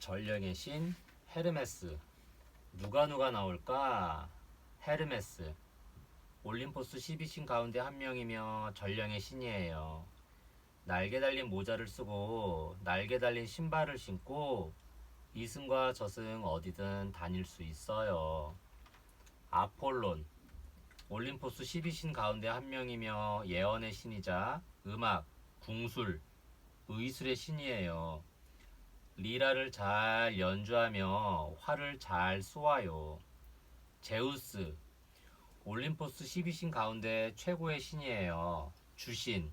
전령의 신 헤르메스. 누가 나올까? 헤르메스. 올림포스 12신 가운데 한 명이며 전령의 신이에요. 날개 달린 모자를 쓰고 날개 달린 신발을 신고 이승과 저승 어디든 다닐 수 있어요. 아폴론. 올림포스 12신 가운데 한 명이며 예언의 신이자 음악, 궁술, 의술의 신이에요. 리라를 잘 연주하며 활을 잘 쏘아요. 제우스. 올림포스 12신 가운데 최고의 신이에요. 주신.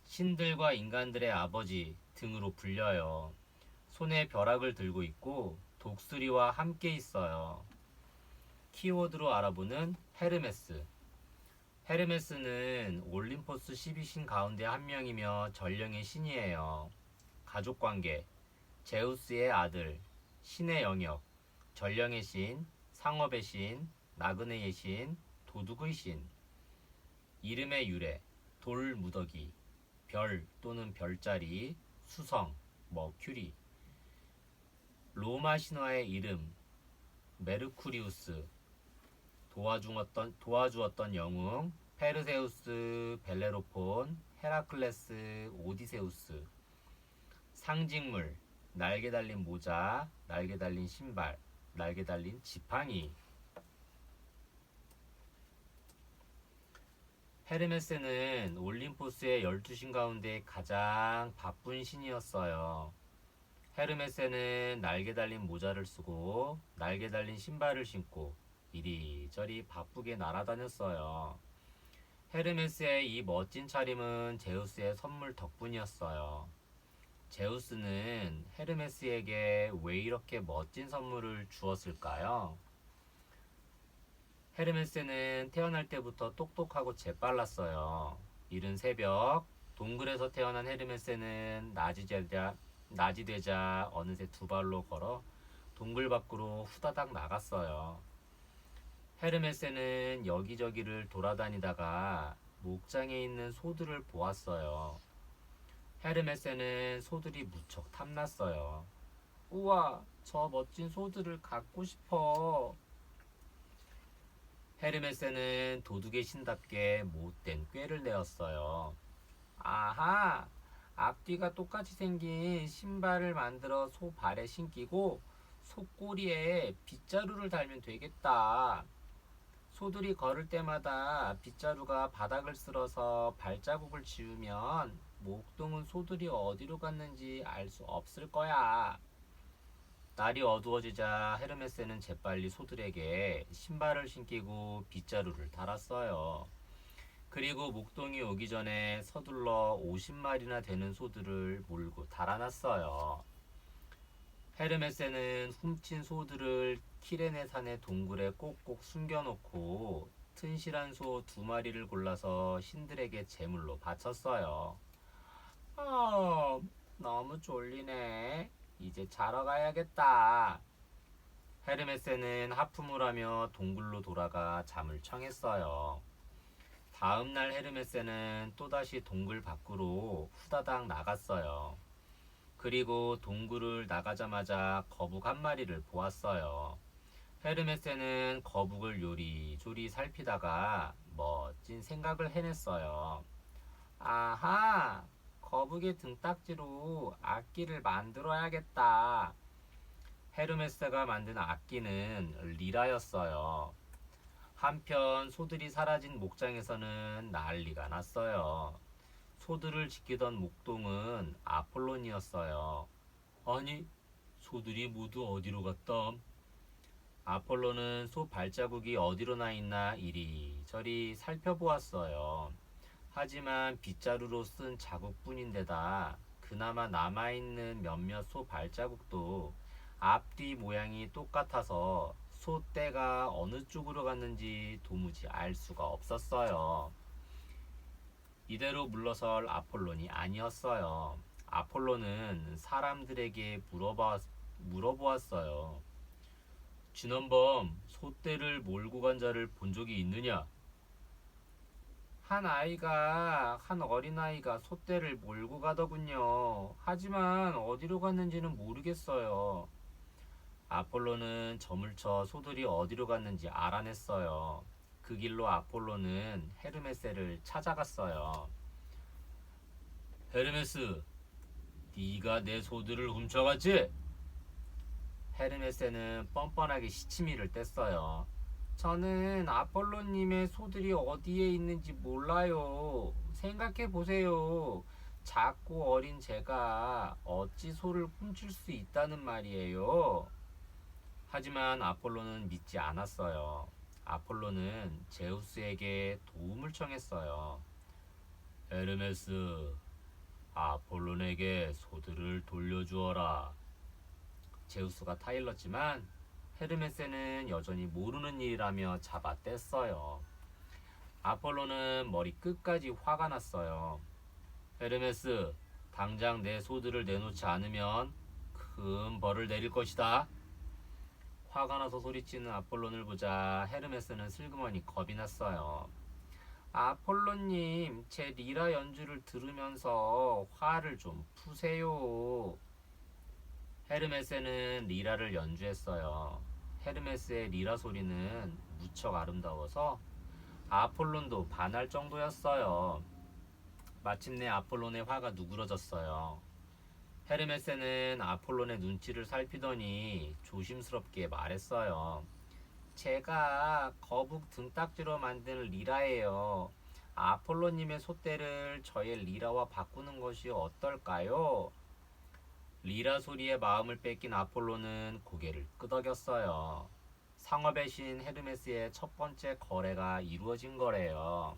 신들과 인간들의 아버지 등으로 불려요. 손에 벼락을 들고 있고 독수리와 함께 있어요. 키워드로 알아보는 헤르메스. 헤르메스는 올림포스 12신 가운데 한 명이며 전령의 신이에요. 가족관계, 제우스의 아들, 신의 영역, 전령의 신, 상업의 신, 나그네의 신, 도둑의 신. 이름의 유래, 돌 무더기, 별 또는 별자리, 수성, 머큐리. 로마 신화의 이름, 메르쿠리우스. 도와주었던 영웅, 페르세우스, 벨레로폰, 헤라클레스, 오디세우스. 상징물, 날개 달린 모자, 날개 달린 신발, 날개 달린 지팡이. 헤르메스는 올림포스의 12신 가운데 가장 바쁜 신이었어요. 헤르메스는 날개 달린 모자를 쓰고 날개 달린 신발을 신고 이리저리 바쁘게 날아다녔어요. 헤르메스의 이 멋진 차림은 제우스의 선물 덕분이었어요. 제우스는 헤르메스에게 왜 이렇게 멋진 선물을 주었을까요? 헤르메스는 태어날 때부터 똑똑하고 재빨랐어요. 이른 새벽, 동굴에서 태어난 헤르메스는 낮이 되자 어느새 두 발로 걸어 동굴 밖으로 후다닥 나갔어요. 헤르메스는 여기저기를 돌아다니다가 목장에 있는 소들을 보았어요. 헤르메스는 소들이 무척 탐났어요. 우와, 저 멋진 소들을 갖고 싶어. 헤르메스는 도둑의 신답게 못된 꾀를 내었어요. 아하! 앞뒤가 똑같이 생긴 신발을 만들어 소 발에 신기고 소 꼬리에 빗자루를 달면 되겠다. 소들이 걸을 때마다 빗자루가 바닥을 쓸어서 발자국을 지우면 목동은 소들이 어디로 갔는지 알 수 없을 거야. 날이 어두워지자 헤르메스는 재빨리 소들에게 신발을 신기고 빗자루를 달았어요. 그리고 목동이 오기 전에 서둘러 50마리나 되는 소들을 몰고 달아났어요. 헤르메스는 훔친 소들을 키레네 산의 동굴에 꼭꼭 숨겨놓고 튼실한 소 2마리를 골라서 신들에게 제물로 바쳤어요. 아, 너무 졸리네. 이제 자러 가야겠다. 헤르메스는 하품을 하며 동굴로 돌아가 잠을 청했어요. 다음 날 헤르메스는 또다시 동굴 밖으로 후다닥 나갔어요. 그리고 동굴을 나가자마자 거북 한 마리를 보았어요. 헤르메스는 거북을 요리조리 살피다가 멋진 생각을 해냈어요. 아하! 거북의 등딱지로 악기를 만들어야겠다. 헤르메스가 만든 악기는 리라였어요. 한편 소들이 사라진 목장에서는 난리가 났어요. 소들을 지키던 목동은 아폴론이었어요. 아니, 소들이 모두 어디로 갔담? 아폴로는 소 발자국이 어디로 나 있나 이리저리 살펴보았어요. 하지만 빗자루로 쓴 자국뿐인데다 그나마 남아있는 몇몇 소 발자국도 앞뒤 모양이 똑같아서 소 떼가 어느 쪽으로 갔는지 도무지 알 수가 없었어요. 이대로 물러설 아폴론이 아니었어요. 아폴로는 사람들에게 물어보았어요. 지난밤 소떼를 몰고 간 자를 본 적이 있느냐? 한 어린아이가 소떼를 몰고 가더군요. 하지만 어디로 갔는지는 모르겠어요. 아폴로는 점을 쳐 소들이 어디로 갔는지 알아냈어요. 그 길로 아폴로는 헤르메스를 찾아갔어요. 헤르메스, 네가 내 소들을 훔쳐갔지? 헤르메스는 뻔뻔하게 시치미를 뗐어요. 저는 아폴로님의 소들이 어디에 있는지 몰라요. 생각해 보세요. 작고 어린 제가 어찌 소를 훔칠 수 있다는 말이에요. 하지만 아폴로는 믿지 않았어요. 아폴로는 제우스에게 도움을 청했어요. 헤르메스, 아폴론에게 소들을 돌려주어라. 제우스가 타일렀지만 헤르메스는 여전히 모르는 일이라며 잡아뗐어요. 아폴로는 머리 끝까지 화가 났어요. 헤르메스, 당장 내 소들을 내놓지 않으면 큰 벌을 내릴 것이다. 화가 나서 소리치는 아폴론을 보자 헤르메스는 슬그머니 겁이 났어요. 아폴로님, 제 리라 연주를 들으면서 화를 좀 푸세요. 헤르메스는 리라를 연주했어요. 헤르메스의 리라 소리는 무척 아름다워서 아폴론도 반할 정도였어요. 마침내 아폴론의 화가 누그러졌어요. 헤르메스는 아폴론의 눈치를 살피더니 조심스럽게 말했어요. 제가 거북 등딱지로 만든 리라예요. 아폴로님의 솥대를 저의 리라와 바꾸는 것이 어떨까요? 리라 소리에 마음을 뺏긴 아폴로는 고개를 끄덕였어요. 상업의 신 헤르메스의 첫 번째 거래가 이루어진 거래요.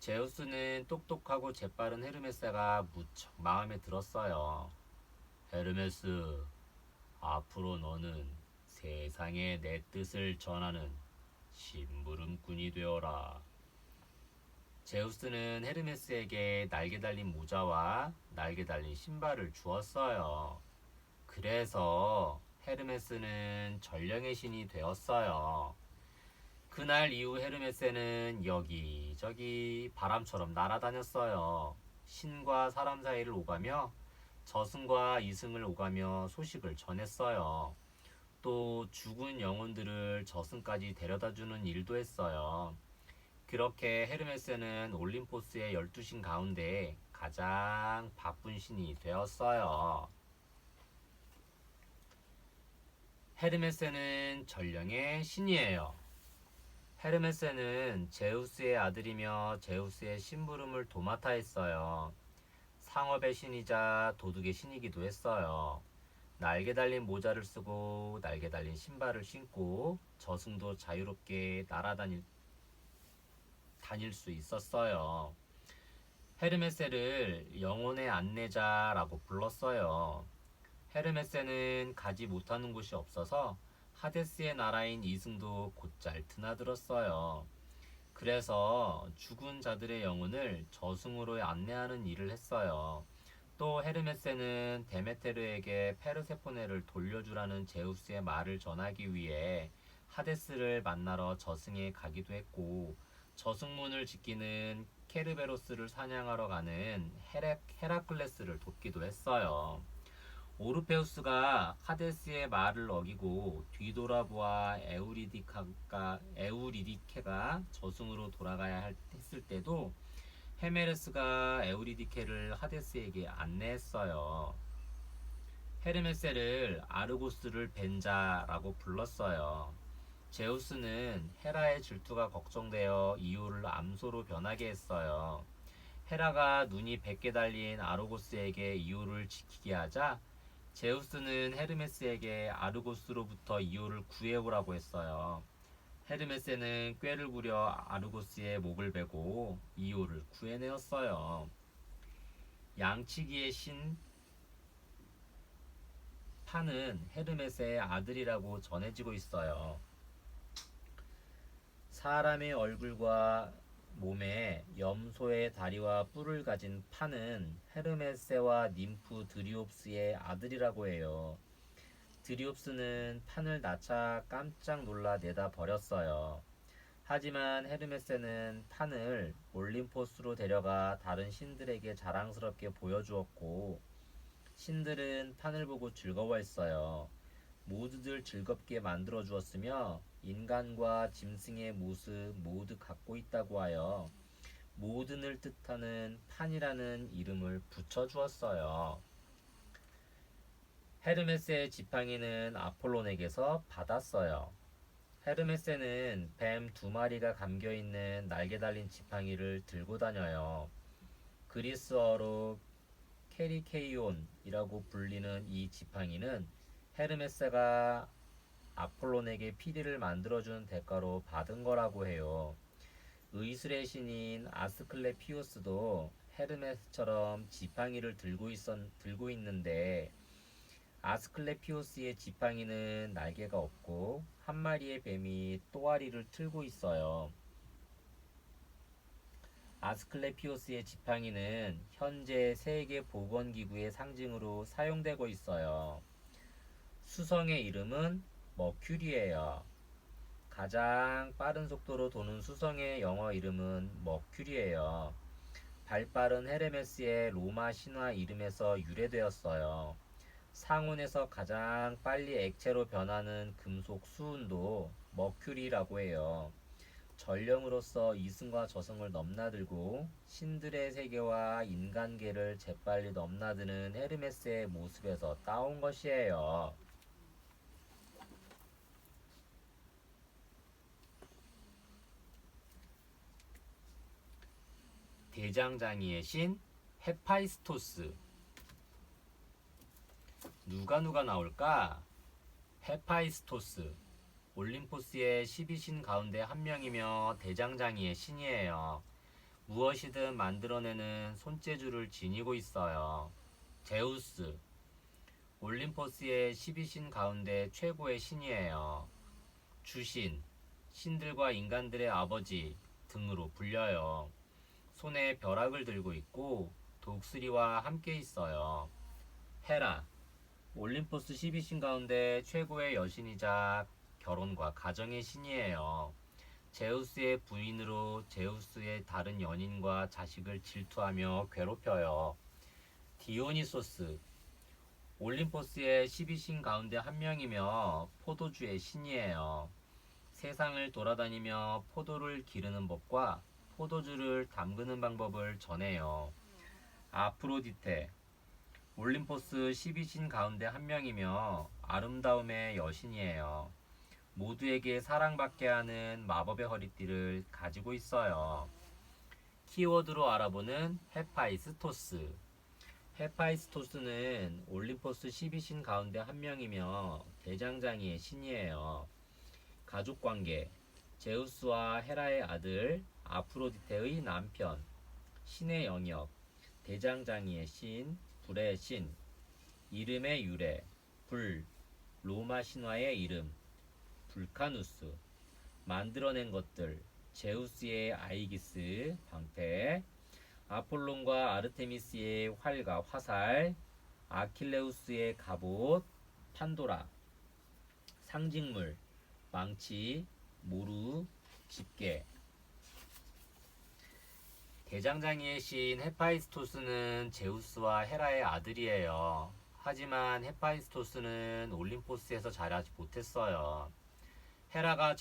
제우스는 똑똑하고 재빠른 헤르메스가 무척 마음에 들었어요. 헤르메스, 앞으로 너는 세상에 내 뜻을 전하는 심부름꾼이 되어라. 제우스는 헤르메스에게 날개 달린 모자와 날개 달린 신발을 주었어요. 그래서 헤르메스는 전령의 신이 되었어요. 그날 이후 헤르메스는 여기저기 바람처럼 날아다녔어요. 신과 사람 사이를 오가며 저승과 이승을 오가며 소식을 전했어요. 또 죽은 영혼들을 저승까지 데려다주는 일도 했어요. 그렇게 헤르메스는 올림포스의 12신 가운데 가장 바쁜 신이 되었어요. 헤르메스는 전령의 신이에요. 헤르메스는 제우스의 아들이며 제우스의 심부름을 도맡아 했어요. 상업의 신이자 도둑의 신이기도 했어요. 날개 달린 모자를 쓰고 날개 달린 신발을 신고 저승도 자유롭게 다닐 수 있었어요. 헤르메스를 영혼의 안내자라고 불렀어요. 헤르메스는 가지 못하는 곳이 없어서 하데스의 나라인 이승도 곧잘 드나들었어요. 그래서 죽은 자들의 영혼을 저승으로 안내하는 일을 했어요. 또 헤르메스는 데메테르에게 페르세포네를 돌려주라는 제우스의 말을 전하기 위해 하데스를 만나러 저승에 가기도 했고, 저승문을 지키는 케르베로스를 사냥하러 가는 헤라클레스를 돕기도 했어요. 오르페우스가 하데스의 말을 어기고 뒤돌아보아 에우리디케가 저승으로 돌아가야 했을 때도 헤메레스가 에우리디케를 하데스에게 안내했어요. 헤르메스를 아르고스를 벤자라고 불렀어요. 제우스는 헤라의 질투가 걱정되어 이유를 암소로 변하게 했어요. 헤라가 눈이 100개 달린 아르고스에게 이유를 지키게 하자 제우스는 헤르메스에게 아르고스로부터 이유를 구해오라고 했어요. 헤르메스는 꾀를 부려 아르고스의 목을 베고 이유를 구해내었어요. 양치기의 신 판은 헤르메스의 아들이라고 전해지고 있어요. 사람의 얼굴과 몸에 염소의 다리와 뿔을 가진 판은 헤르메스와 님프 드리옵스의 아들이라고 해요. 드리옵스는 판을 낳자 깜짝 놀라 내다 버렸어요. 하지만 헤르메스는 판을 올림포스로 데려가 다른 신들에게 자랑스럽게 보여주었고, 신들은 판을 보고 즐거워했어요. 모두들 즐겁게 만들어 주었으며 인간과 짐승의 모습 모두 갖고 있다고 하여 모든을 뜻하는 판이라는 이름을 붙여 주었어요. 헤르메스의 지팡이는 아폴론에게서 받았어요. 헤르메스는 뱀 2마리가 감겨있는 날개 달린 지팡이를 들고 다녀요. 그리스어로 케리케이온이라고 불리는 이 지팡이는 헤르메스가 아폴론에게 피리를 만들어준 대가로 받은 거라고 해요. 의술의 신인 아스클레피오스도 헤르메스처럼 지팡이를 들고 있는데 아스클레피오스의 지팡이는 날개가 없고 한 마리의 뱀이 또아리를 틀고 있어요. 아스클레피오스의 지팡이는 현재 세계 보건기구의 상징으로 사용되고 있어요. 수성의 이름은 머큐리예요. 가장 빠른 속도로 도는 수성의 영어 이름은 머큐리예요. 발빠른 헤르메스의 로마 신화 이름에서 유래되었어요. 상온에서 가장 빨리 액체로 변하는 금속 수은도 머큐리라고 해요. 전령으로서 이승과 저승을 넘나들고 신들의 세계와 인간계를 재빨리 넘나드는 헤르메스의 모습에서 따온 것이에요. 대장장이의 신 헤파이스토스. 누가 나올까? 헤파이스토스. 올림포스의 12신 가운데 한 명이며 대장장이의 신이에요. 무엇이든 만들어내는 손재주를 지니고 있어요. 제우스. 올림포스의 12신 가운데 최고의 신이에요. 주신, 신들과 인간들의 아버지 등으로 불려요. 손에 벼락을 들고 있고 독수리와 함께 있어요. 헤라. 올림포스 12신 가운데 최고의 여신이자 결혼과 가정의 신이에요. 제우스의 부인으로 제우스의 다른 연인과 자식을 질투하며 괴롭혀요. 디오니소스. 올림포스의 12신 가운데 한 명이며 포도주의 신이에요. 세상을 돌아다니며 포도를 기르는 법과 포도주를 담그는 방법을 전해요. 아프로디테. 올림포스 12신 가운데 한 명이며 아름다움의 여신이에요. 모두에게 사랑받게 하는 마법의 허리띠를 가지고 있어요. 키워드로 알아보는 헤파이스토스. 헤파이스토스는 올림포스 12신 가운데 한 명이며 대장장이의 신이에요. 가족관계. 제우스와 헤라의 아들 아프로디테의 남편. 신의 영역. 대장장이의 신, 불의 신. 이름의 유래. 불. 로마 신화의 이름. 불카누스. 만들어낸 것들. 제우스의 아이기스, 방패. 아폴론과 아르테미스의 활과 화살. 아킬레우스의 갑옷, 판도라. 상징물. 망치, 모루, 집게. 대장장이의 신 헤파이스토스는 제우스와 헤라의 아들이에요. 하지만 헤파이스토스는 올림포스에서 자라지 못했어요. 헤라가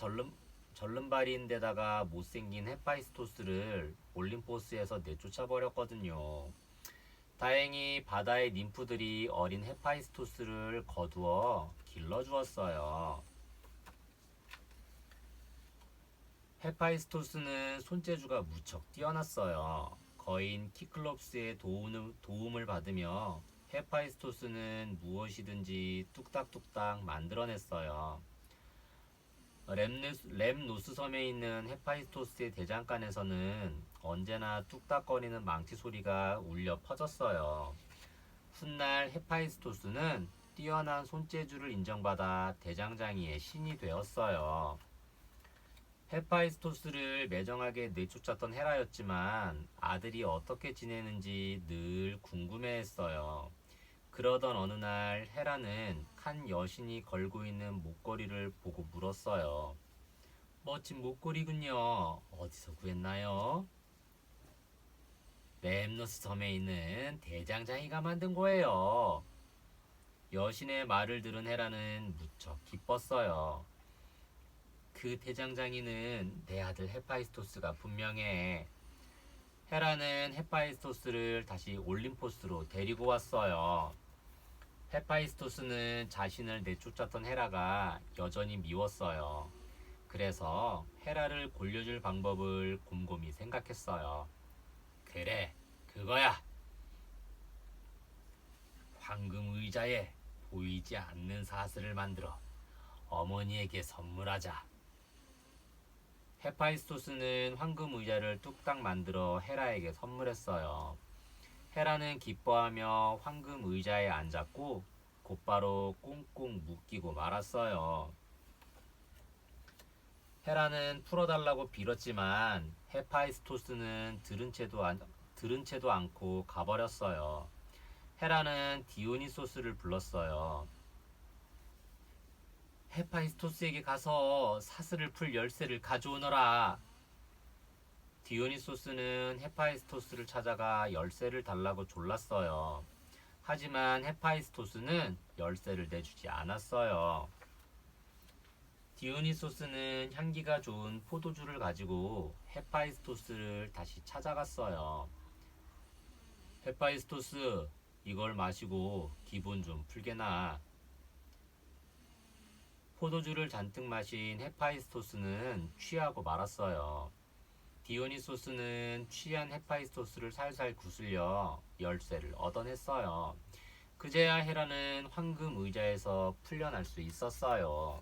절름발이인데다가 못생긴 헤파이스토스를 올림포스에서 내쫓아 버렸거든요. 다행히 바다의 ним프들이 어린 헤파이스토스를 거두어 길러주었어요. 헤파이스토스는 손재주가 무척 뛰어났어요. 거인 키클롭스의 도움을 받으며 헤파이스토스는 무엇이든지 뚝딱뚝딱 만들어냈어요. 렘노스 섬에 있는 헤파이스토스의 대장간에서는 언제나 뚝딱거리는 망치 소리가 울려 퍼졌어요. 훗날 헤파이스토스는 뛰어난 손재주를 인정받아 대장장이의 신이 되었어요. 헤파이스토스를 매정하게 내쫓았던 헤라였지만 아들이 어떻게 지내는지 늘 궁금해했어요. 그러던 어느 날 헤라는 한 여신이 걸고 있는 목걸이를 보고 물었어요. 멋진 목걸이군요. 어디서 구했나요? 렘노스 섬에 있는 대장장이가 만든 거예요. 여신의 말을 들은 헤라는 무척 기뻤어요. 그 대장장이는 내 아들 헤파이스토스가 분명해. 헤라는 헤파이스토스를 다시 올림포스로 데리고 왔어요. 헤파이스토스는 자신을 내쫓았던 헤라가 여전히 미웠어요. 그래서 헤라를 골려줄 방법을 곰곰이 생각했어요. 그래, 그거야. 황금 의자에 보이지 않는 사슬을 만들어 어머니에게 선물하자. 헤파이스토스는 황금 의자를 뚝딱 만들어 헤라에게 선물했어요. 헤라는 기뻐하며 황금 의자에 앉았고 곧바로 꽁꽁 묶이고 말았어요. 헤라는 풀어달라고 빌었지만 헤파이스토스는 들은 채도 않고 가버렸어요. 헤라는 디오니소스를 불렀어요. 헤파이스토스에게 가서 사슬을 풀 열쇠를 가져오너라. 디오니소스는 헤파이스토스를 찾아가 열쇠를 달라고 졸랐어요. 하지만 헤파이스토스는 열쇠를 내주지 않았어요. 디오니소스는 향기가 좋은 포도주를 가지고 헤파이스토스를 다시 찾아갔어요. 헤파이스토스, 이걸 마시고 기분 좀 풀게나. 포도주를 잔뜩 마신 헤파이스토스는 취하고 말았어요. 디오니소스는 취한 헤파이스토스를 살살 구슬려 열쇠를 얻어냈어요. 그제야 헤라는 황금 의자에서 풀려날 수 있었어요.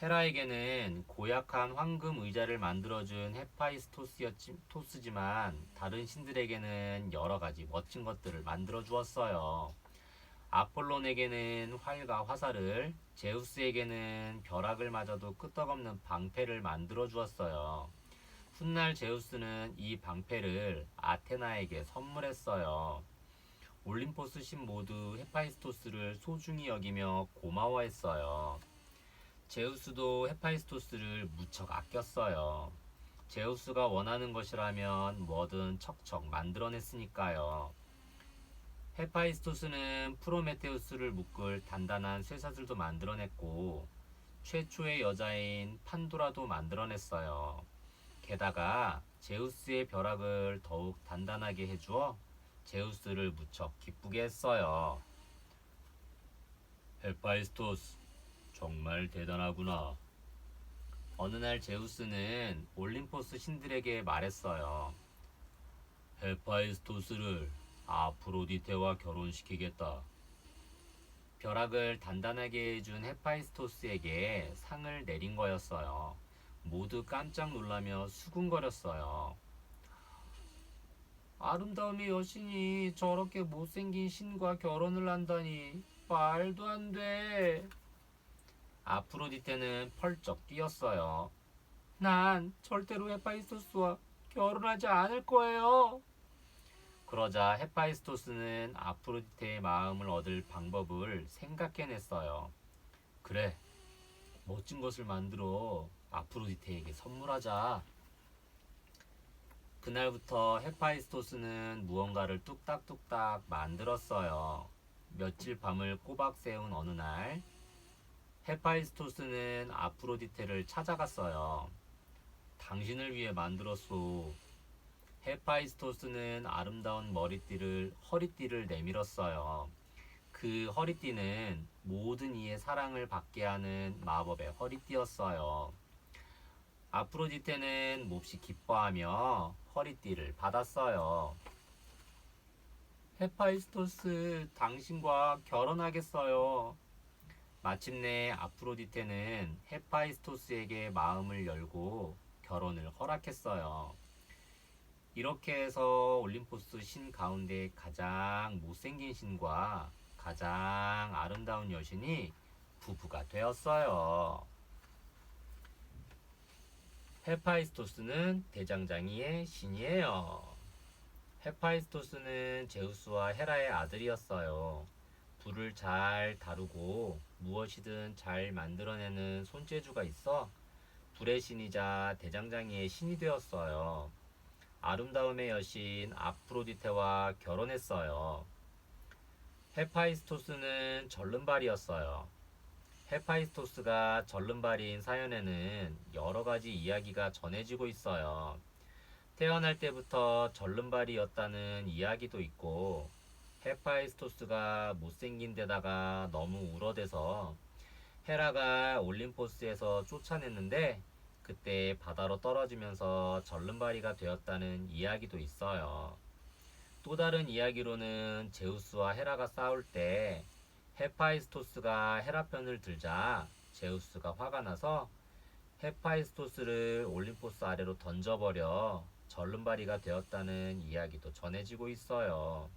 헤라에게는 고약한 황금 의자를 만들어준 헤파이스토스지만 다른 신들에게는 여러 가지 멋진 것들을 만들어 주었어요. 아폴론에게는 활과 화살을, 제우스에게는 벼락을 맞아도 끄떡없는 방패를 만들어 주었어요. 훗날 제우스는 이 방패를 아테나에게 선물했어요. 올림포스 신 모두 헤파이스토스를 소중히 여기며 고마워했어요. 제우스도 헤파이스토스를 무척 아꼈어요. 제우스가 원하는 것이라면 뭐든 척척 만들어냈으니까요. 헤파이스토스는 프로메테우스를 묶을 단단한 쇠사슬도 만들어냈고 최초의 여자인 판도라도 만들어냈어요. 게다가 제우스의 벼락을 더욱 단단하게 해주어 제우스를 무척 기쁘게 했어요. 헤파이스토스, 정말 대단하구나. 어느 날 제우스는 올림포스 신들에게 말했어요. 헤파이스토스를 아프로디테와 결혼시키겠다. 벼락을 단단하게 해준 헤파이스토스에게 상을 내린 거였어요. 모두 깜짝 놀라며 수군거렸어요. 아름다움의 여신이 저렇게 못생긴 신과 결혼을 한다니 말도 안 돼. 아프로디테는 펄쩍 뛰었어요. 난 절대로 헤파이스토스와 결혼하지 않을 거예요. 그러자 헤파이스토스는 아프로디테의 마음을 얻을 방법을 생각해냈어요. 그래, 멋진 것을 만들어 아프로디테에게 선물하자. 그날부터 헤파이스토스는 무언가를 뚝딱뚝딱 만들었어요. 며칠 밤을 꼬박 새운 어느 날, 헤파이스토스는 아프로디테를 찾아갔어요. 당신을 위해 만들었소. 헤파이스토스는 아름다운 허리띠를 내밀었어요. 그 허리띠는 모든 이의 사랑을 받게 하는 마법의 허리띠였어요. 아프로디테는 몹시 기뻐하며 허리띠를 받았어요. 헤파이스토스, 당신과 결혼하겠어요. 마침내 아프로디테는 헤파이스토스에게 마음을 열고 결혼을 허락했어요. 이렇게 해서 올림포스 신 가운데 가장 못생긴 신과 가장 아름다운 여신이 부부가 되었어요. 헤파이스토스는 대장장이의 신이에요. 헤파이스토스는 제우스와 헤라의 아들이었어요. 불을 잘 다루고 무엇이든 잘 만들어내는 손재주가 있어 불의 신이자 대장장이의 신이 되었어요. 아름다움의 여신 아프로디테와 결혼했어요. 헤파이스토스는 절름발이었어요. 헤파이스토스가 절름발이인 사연에는 여러 가지 이야기가 전해지고 있어요. 태어날 때부터 절름발이었다는 이야기도 있고, 헤파이스토스가 못생긴 데다가 너무 울어대서 헤라가 올림포스에서 쫓아냈는데 그때 바다로 떨어지면서 절름발이가 되었다는 이야기도 있어요. 또 다른 이야기로는 제우스와 헤라가 싸울 때 헤파이스토스가 헤라 편을 들자 제우스가 화가 나서 헤파이스토스를 올림포스 아래로 던져버려 절름발이가 되었다는 이야기도 전해지고 있어요.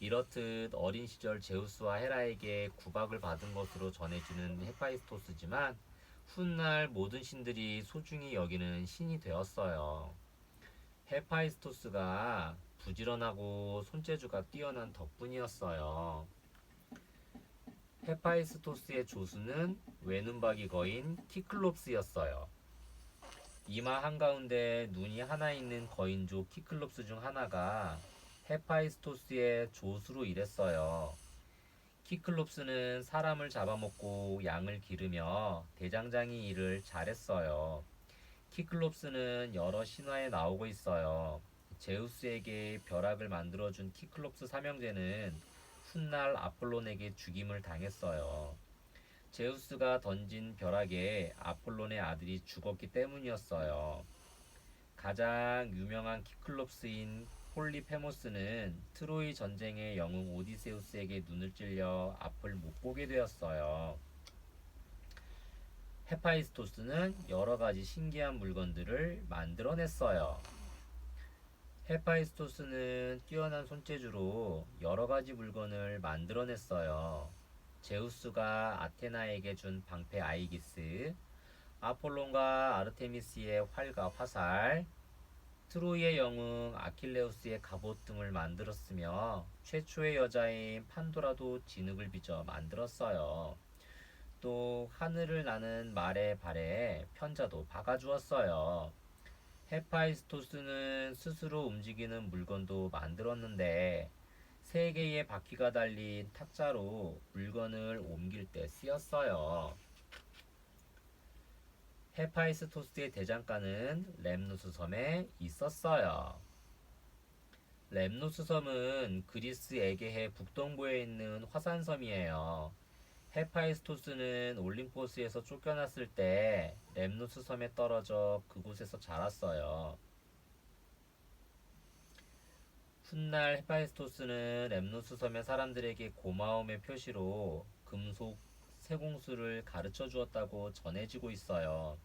이렇듯 어린 시절 제우스와 헤라에게 구박을 받은 것으로 전해지는 헤파이스토스지만 훗날 모든 신들이 소중히 여기는 신이 되었어요. 헤파이스토스가 부지런하고 손재주가 뛰어난 덕분이었어요. 헤파이스토스의 조수는 외눈박이 거인 키클롭스였어요. 이마 한가운데 눈이 하나 있는 거인조 키클롭스 중 하나가 헤파이스토스의 조수로 일했어요. 키클롭스는 사람을 잡아먹고 양을 기르며 대장장이 일을 잘했어요. 키클롭스는 여러 신화에 나오고 있어요. 제우스에게 벼락을 만들어준 키클롭스 삼형제는 훗날 아폴론에게 죽임을 당했어요. 제우스가 던진 벼락에 아폴론의 아들이 죽었기 때문이었어요. 가장 유명한 키클롭스인 폴리페모스는 트로이 전쟁의 영웅 오디세우스에게 눈을 찔려 앞을 못 보게 되었어요. 헤파이스토스는 여러 가지 신기한 물건들을 만들어냈어요. 헤파이스토스는 뛰어난 손재주로 여러 가지 물건을 만들어냈어요. 제우스가 아테나에게 준 방패 아이기스, 아폴론과 아르테미스의 활과 화살, 트로이의 영웅 아킬레우스의 갑옷 등을 만들었으며 최초의 여자인 판도라도 진흙을 빚어 만들었어요. 또 하늘을 나는 말의 발에 편자도 박아주었어요. 헤파이스토스는 스스로 움직이는 물건도 만들었는데 세 개의 바퀴가 달린 탁자로 물건을 옮길 때 쓰였어요. 헤파이스토스의 대장간은 렘노스 섬에 있었어요. 렘노스 섬은 그리스 에게해 북동부에 있는 화산섬이에요. 헤파이스토스는 올림포스에서 쫓겨났을 때 렘노스 섬에 떨어져 그곳에서 자랐어요. 훗날 헤파이스토스는 렘노스 섬의 사람들에게 고마움의 표시로 금속 세공수를 가르쳐 주었다고 전해지고 있어요.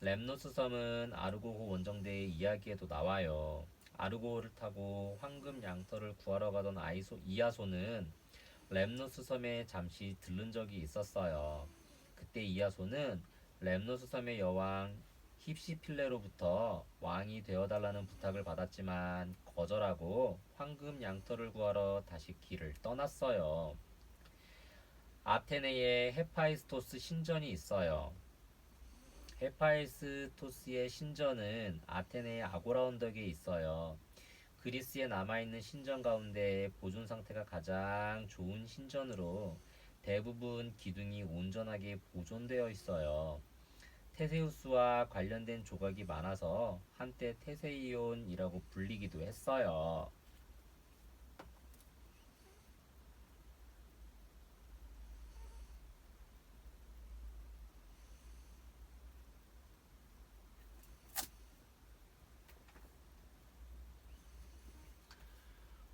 렘노스 섬은 아르고호 원정대의 이야기에도 나와요. 아르고호를 타고 황금 양털을 구하러 가던 이아소는 렘노스 섬에 잠시 들른 적이 있었어요. 그때 이아소는 렘노스 섬의 여왕 힙시필레로부터 왕이 되어달라는 부탁을 받았지만 거절하고 황금 양털을 구하러 다시 길을 떠났어요. 아테네에 헤파이스토스 신전이 있어요. 헤파이스토스의 신전은 아테네의 아고라 언덕에 있어요. 그리스에 남아있는 신전 가운데 보존 상태가 가장 좋은 신전으로 대부분 기둥이 온전하게 보존되어 있어요. 테세우스와 관련된 조각이 많아서 한때 테세이온이라고 불리기도 했어요.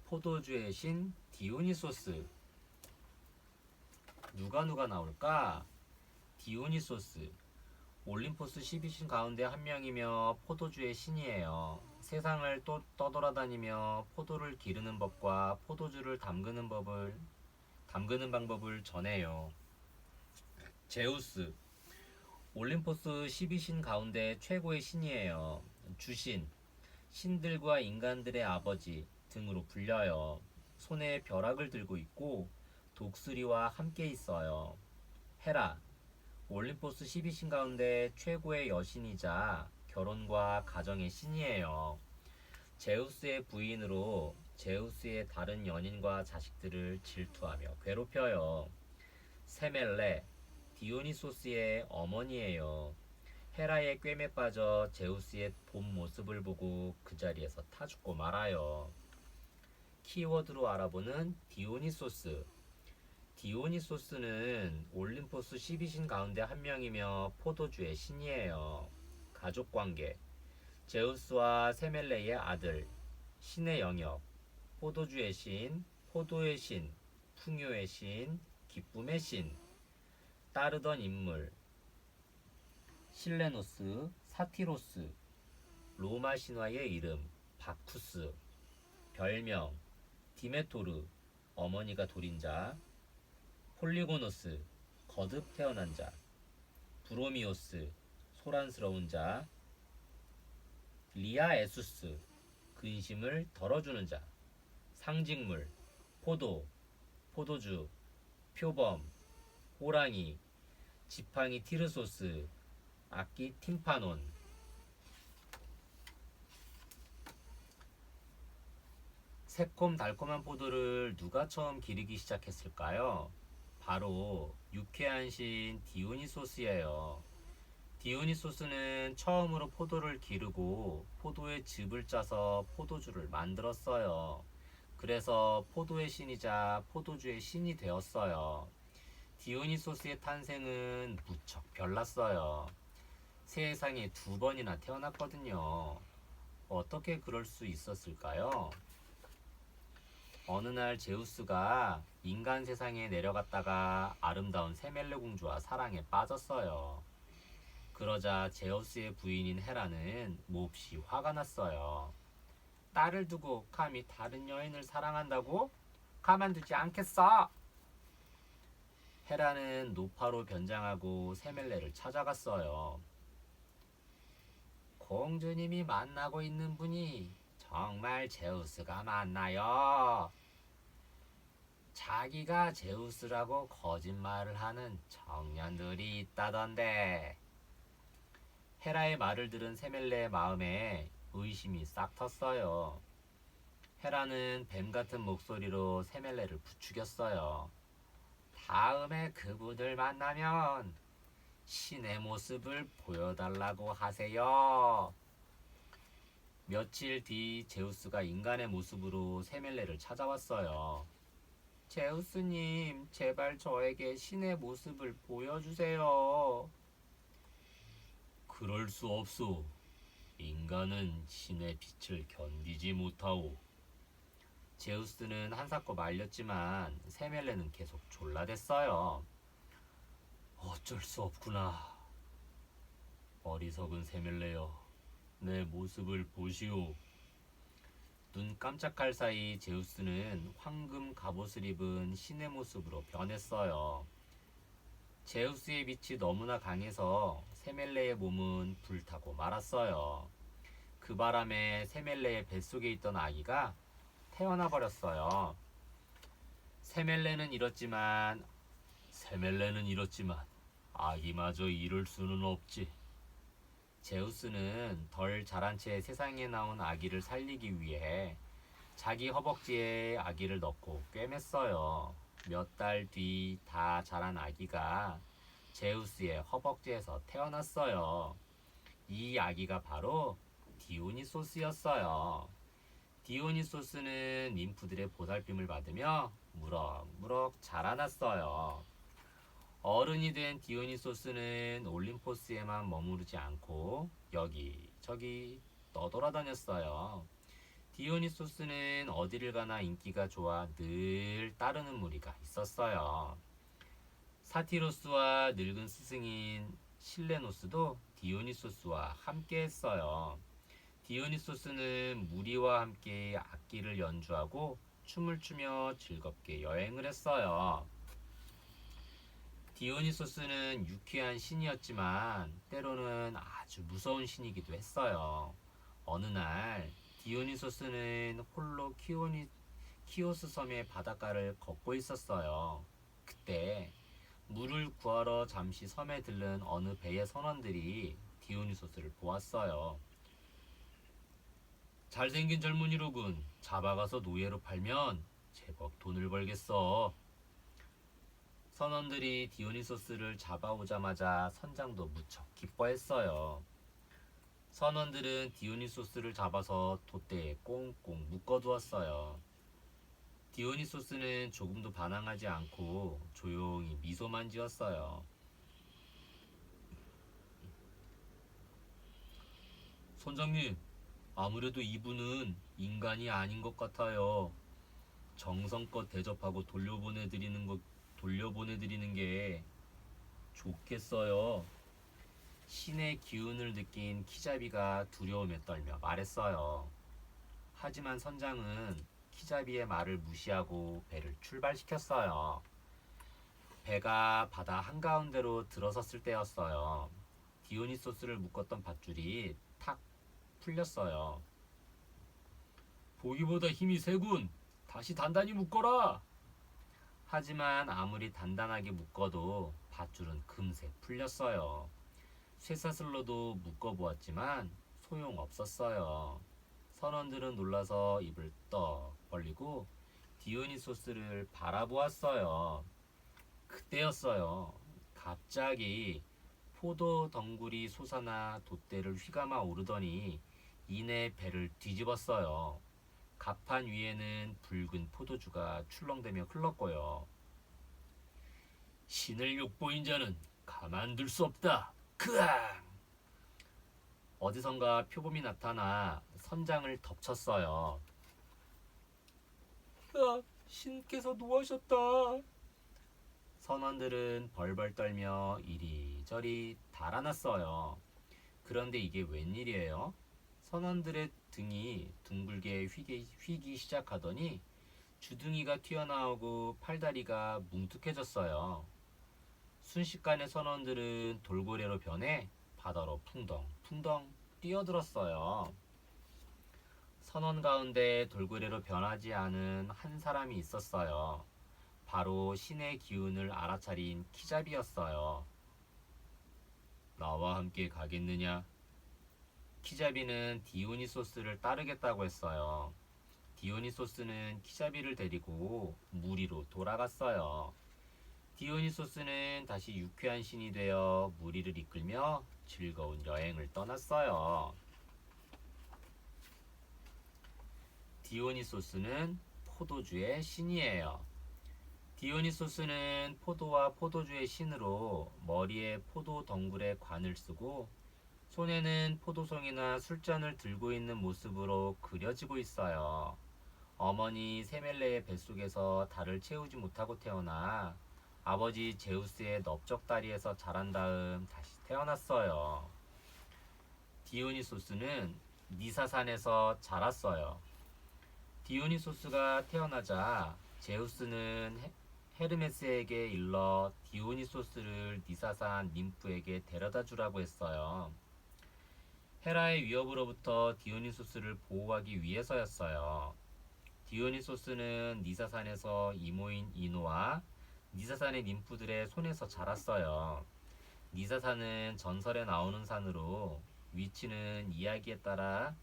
포도주의 신 디오니소스. 누가 나올까? 디오니소스. 올림포스 12신 가운데 한 명이며 포도주의 신이에요. 세상을 또 떠돌아다니며 포도를 기르는 법과 포도주를 담그는 방법을 전해요. 제우스. 올림포스 12신 가운데 최고의 신이에요. 주신, 신들과 인간들의 아버지 등으로 불려요. 손에 벼락을 들고 있고 독수리와 함께 있어요. 헤라, 올림포스 12신 가운데 최고의 여신이자 결혼과 가정의 신이에요. 제우스의 부인으로 제우스의 다른 연인과 자식들을 질투하며 괴롭혀요. 세멜레, 디오니소스의 어머니예요. 헤라의 꿰매 빠져 제우스의 본 모습을 보고 그 자리에서 타 죽고 말아요. 키워드로 알아보는 디오니소스. 디오니소스는 올림포스 12신 가운데 한 명이며 포도주의 신이에요. 가족관계. 제우스와 세멜레의 아들, 신의 영역, 포도주의 신, 포도의 신, 풍요의 신, 기쁨의 신. 따르던 인물, 실레노스, 사티로스. 로마 신화의 이름, 바쿠스. 별명, 디메토르, 어머니가 돌인자. 폴리고노스, 거듭 태어난 자. 브로미오스, 소란스러운 자. 리아에수스, 근심을 덜어주는 자. 상징물, 포도, 포도주, 표범, 호랑이, 지팡이 티르소스, 악기 팀파논. 새콤달콤한 포도를 누가 처음 기르기 시작했을까요? 바로 유쾌한 신 디오니소스예요. 디오니소스는 처음으로 포도를 기르고 포도의 즙을 짜서 포도주를 만들었어요. 그래서 포도의 신이자 포도주의 신이 되었어요. 디오니소스의 탄생은 무척 별났어요. 세상에 두 번이나 태어났거든요. 어떻게 그럴 수 있었을까요? 어느 날 제우스가 인간 세상에 내려갔다가 아름다운 세멜레 공주와 사랑에 빠졌어요. 그러자 제우스의 부인인 헤라는 몹시 화가 났어요. 딸을 두고 감히 다른 여인을 사랑한다고? 가만두지 않겠어! 헤라는 노파로 변장하고 세멜레를 찾아갔어요. 공주님이 만나고 있는 분이 정말 제우스가 맞나요? 자기가 제우스라고 거짓말을 하는 청년들이 있다던데. 헤라의 말을 들은 세멜레의 마음에 의심이 싹 텄어요. 헤라는 뱀 같은 목소리로 세멜레를 부추겼어요. 다음에 그분을 만나면 신의 모습을 보여달라고 하세요. 며칠 뒤 제우스가 인간의 모습으로 세멜레를 찾아왔어요. 제우스님, 제발 저에게 신의 모습을 보여주세요. 그럴 수 없소. 인간은 신의 빛을 견디지 못하오. 제우스는 한사코 말렸지만 세멜레는 계속 졸라댔어요. 어쩔 수 없구나. 어리석은 세멜레여, 내 모습을 보시오. 눈 깜짝할 사이 제우스는 황금 갑옷을 입은 신의 모습으로 변했어요. 제우스의 빛이 너무나 강해서 세멜레의 몸은 불타고 말았어요. 그 바람에 세멜레의 뱃속에 있던 아기가 태어나 버렸어요. 세멜레는 잃었지만 아기마저 잃을 수는 없지. 제우스는 덜 자란 채 세상에 나온 아기를 살리기 위해 자기 허벅지에 아기를 넣고 꿰맸어요. 몇 달 뒤 다 자란 아기가 제우스의 허벅지에서 태어났어요. 이 아기가 바로 디오니소스였어요. 디오니소스는 ним프들의 보살핌을 받으며 무럭무럭 자라났어요. 어른이 된 디오니소스는 올림포스에만 머무르지 않고 여기저기 떠돌아다녔어요. 디오니소스는 어디를 가나 인기가 좋아 늘 따르는 무리가 있었어요. 사티로스와 늙은 스승인 실레노스도 디오니소스와 함께 했어요. 디오니소스는 무리와 함께 악기를 연주하고 춤을 추며 즐겁게 여행을 했어요. 디오니소스는 유쾌한 신이었지만 때로는 아주 무서운 신이기도 했어요. 어느 날 디오니소스는 홀로 키오스 섬의 바닷가를 걷고 있었어요. 그때 물을 구하러 잠시 섬에 들른 어느 배의 선원들이 디오니소스를 보았어요. 잘생긴 젊은이로군. 잡아가서 노예로 팔면 제법 돈을 벌겠어. 선원들이 디오니소스를 잡아오자마자 선장도 무척 기뻐했어요. 선원들은 디오니소스를 잡아서 돛대에 꽁꽁 묶어두었어요. 디오니소스는 조금도 반항하지 않고 조용히 미소만 지었어요. 선장님, 아무래도 이분은 인간이 아닌 것 같아요. 정성껏 대접하고 돌려보내드리는 게 좋겠어요. 신의 기운을 느낀 키자비가 두려움에 떨며 말했어요. 하지만 선장은 키자비의 말을 무시하고 배를 출발시켰어요. 배가 바다 한가운데로 들어섰을 때였어요. 디오니소스를 묶었던 밧줄이 탁 풀렸어요. 보기보다 힘이 세군. 다시 단단히 묶어라. 하지만 아무리 단단하게 묶어도 밧줄은 금세 풀렸어요. 쇠사슬로도 묶어보았지만 소용없었어요. 선원들은 놀라서 입을 떡 벌리고 디오니소스를 바라보았어요. 그때였어요. 갑자기 포도 덩굴이 솟아나 돛대를 휘감아 오르더니 이내 배를 뒤집었어요. 갑판 위에는 붉은 포도주가 출렁대며 흘렀고요. 신을 욕보인 자는 가만둘 수 없다. 크앙! 어디선가 표범이 나타나 선장을 덮쳤어요. 신께서 노하셨다. 선원들은 벌벌 떨며 이리저리 달아났어요. 그런데 이게 웬일이에요? 선원들의 등이 둥글게 휘기 시작하더니 주둥이가 튀어나오고 팔다리가 뭉툭해졌어요. 순식간에 선원들은 돌고래로 변해 바다로 풍덩풍덩 뛰어들었어요. 선원 가운데 돌고래로 변하지 않은 한 사람이 있었어요. 바로 신의 기운을 알아차린 키자비였어요. 나와 함께 가겠느냐? 키자비는 디오니소스를 따르겠다고 했어요. 디오니소스는 키자비를 데리고 무리로 돌아갔어요. 디오니소스는 다시 유쾌한 신이 되어 무리를 이끌며 즐거운 여행을 떠났어요. 디오니소스는 포도주의 신이에요. 디오니소스는 포도와 포도주의 신으로 머리에 포도 덩굴에 관을 쓰고 손에는 포도송이나 술잔을 들고 있는 모습으로 그려지고 있어요. 어머니 세멜레의 뱃속에서 달을 채우지 못하고 태어나 아버지 제우스의 넓적다리에서 자란 다음 다시 태어났어요. 디오니소스는 니사산에서 자랐어요. 디오니소스가 태어나자 제우스는 헤르메스에게 일러 디오니소스를 니사산 ним프에게 데려다 주라고 했어요. 헤라의 위협으로부터 디오니소스를 보호하기 위해서였어요. 디오니소스는 니사산에서 이모인 이노와 니사산의 ним프들의 손에서 자랐어요. 니사산은 전설에 나오는 산으로 위치는 이야기에 따라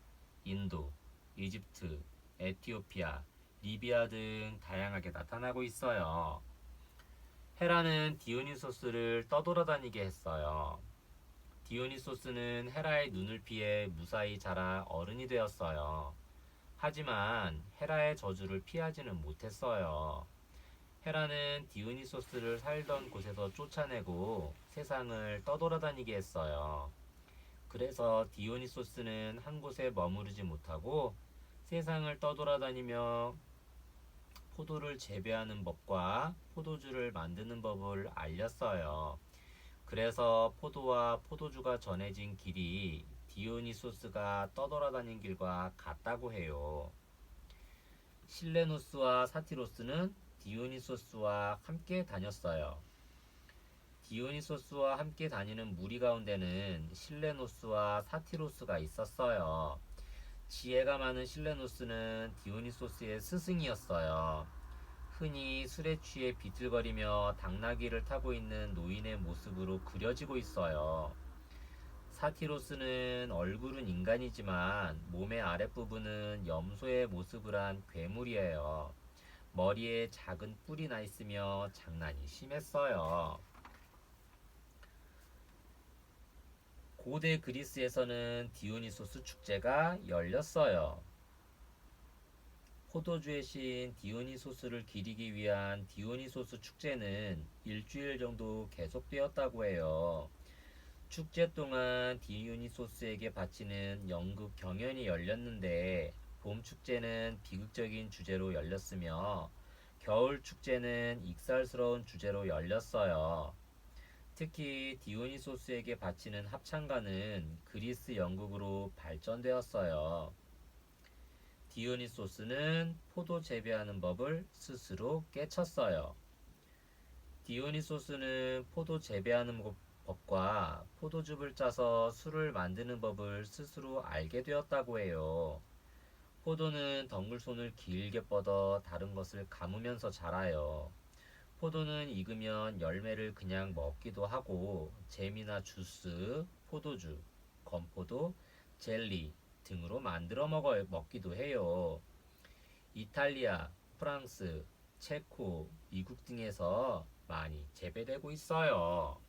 인도, 이집트, 에티오피아, 리비아 등 다양하게 나타나고 있어요. 헤라는 디오니소스를 떠돌아다니게 했어요. 디오니소스는 헤라의 눈을 피해 무사히 자라 어른이 되었어요. 하지만 헤라의 저주를 피하지는 못했어요. 헤라는 디오니소스를 살던 곳에서 쫓아내고 세상을 떠돌아다니게 했어요. 그래서 디오니소스는 한 곳에 머무르지 못하고 세상을 떠돌아다니며 포도를 재배하는 법과 포도주를 만드는 법을 알렸어요. 그래서 포도와 포도주가 전해진 길이 디오니소스가 떠돌아다닌 길과 같다고 해요. 실레노스와 사티로스는 디오니소스와 함께 다녔어요. 디오니소스와 함께 다니는 무리 가운데는 실레노스와 사티로스가 있었어요. 지혜가 많은 실레노스는 디오니소스의 스승이었어요. 흔히 술에 취해 비틀거리며 당나귀를 타고 있는 노인의 모습으로 그려지고 있어요. 사티로스는 얼굴은 인간이지만 몸의 아랫부분은 염소의 모습을 한 괴물이에요. 머리에 작은 뿔이 나 있으며 장난이 심했어요. 고대 그리스에서는 디오니소스 축제가 열렸어요. 포도주의 신 디오니소스를 기리기 위한 디오니소스 축제는 일주일 정도 계속되었다고 해요. 축제 동안 디오니소스에게 바치는 연극 경연이 열렸는데 봄 축제는 비극적인 주제로 열렸으며 겨울 축제는 익살스러운 주제로 열렸어요. 특히 디오니소스에게 바치는 합창가는 그리스 연극으로 발전되었어요. 디오니소스는 포도 재배하는 법을 스스로 깨쳤어요. 디오니소스는 포도 재배하는 법과 포도즙을 짜서 술을 만드는 법을 스스로 알게 되었다고 해요. 포도는 덩굴 손을 길게 뻗어 다른 것을 감으면서 자라요. 포도는 익으면 열매를 그냥 먹기도 하고 잼이나 주스, 포도주, 건포도, 젤리 등으로 만들어 먹기도 해요. 이탈리아, 프랑스, 체코, 미국 등에서 많이 재배되고 있어요.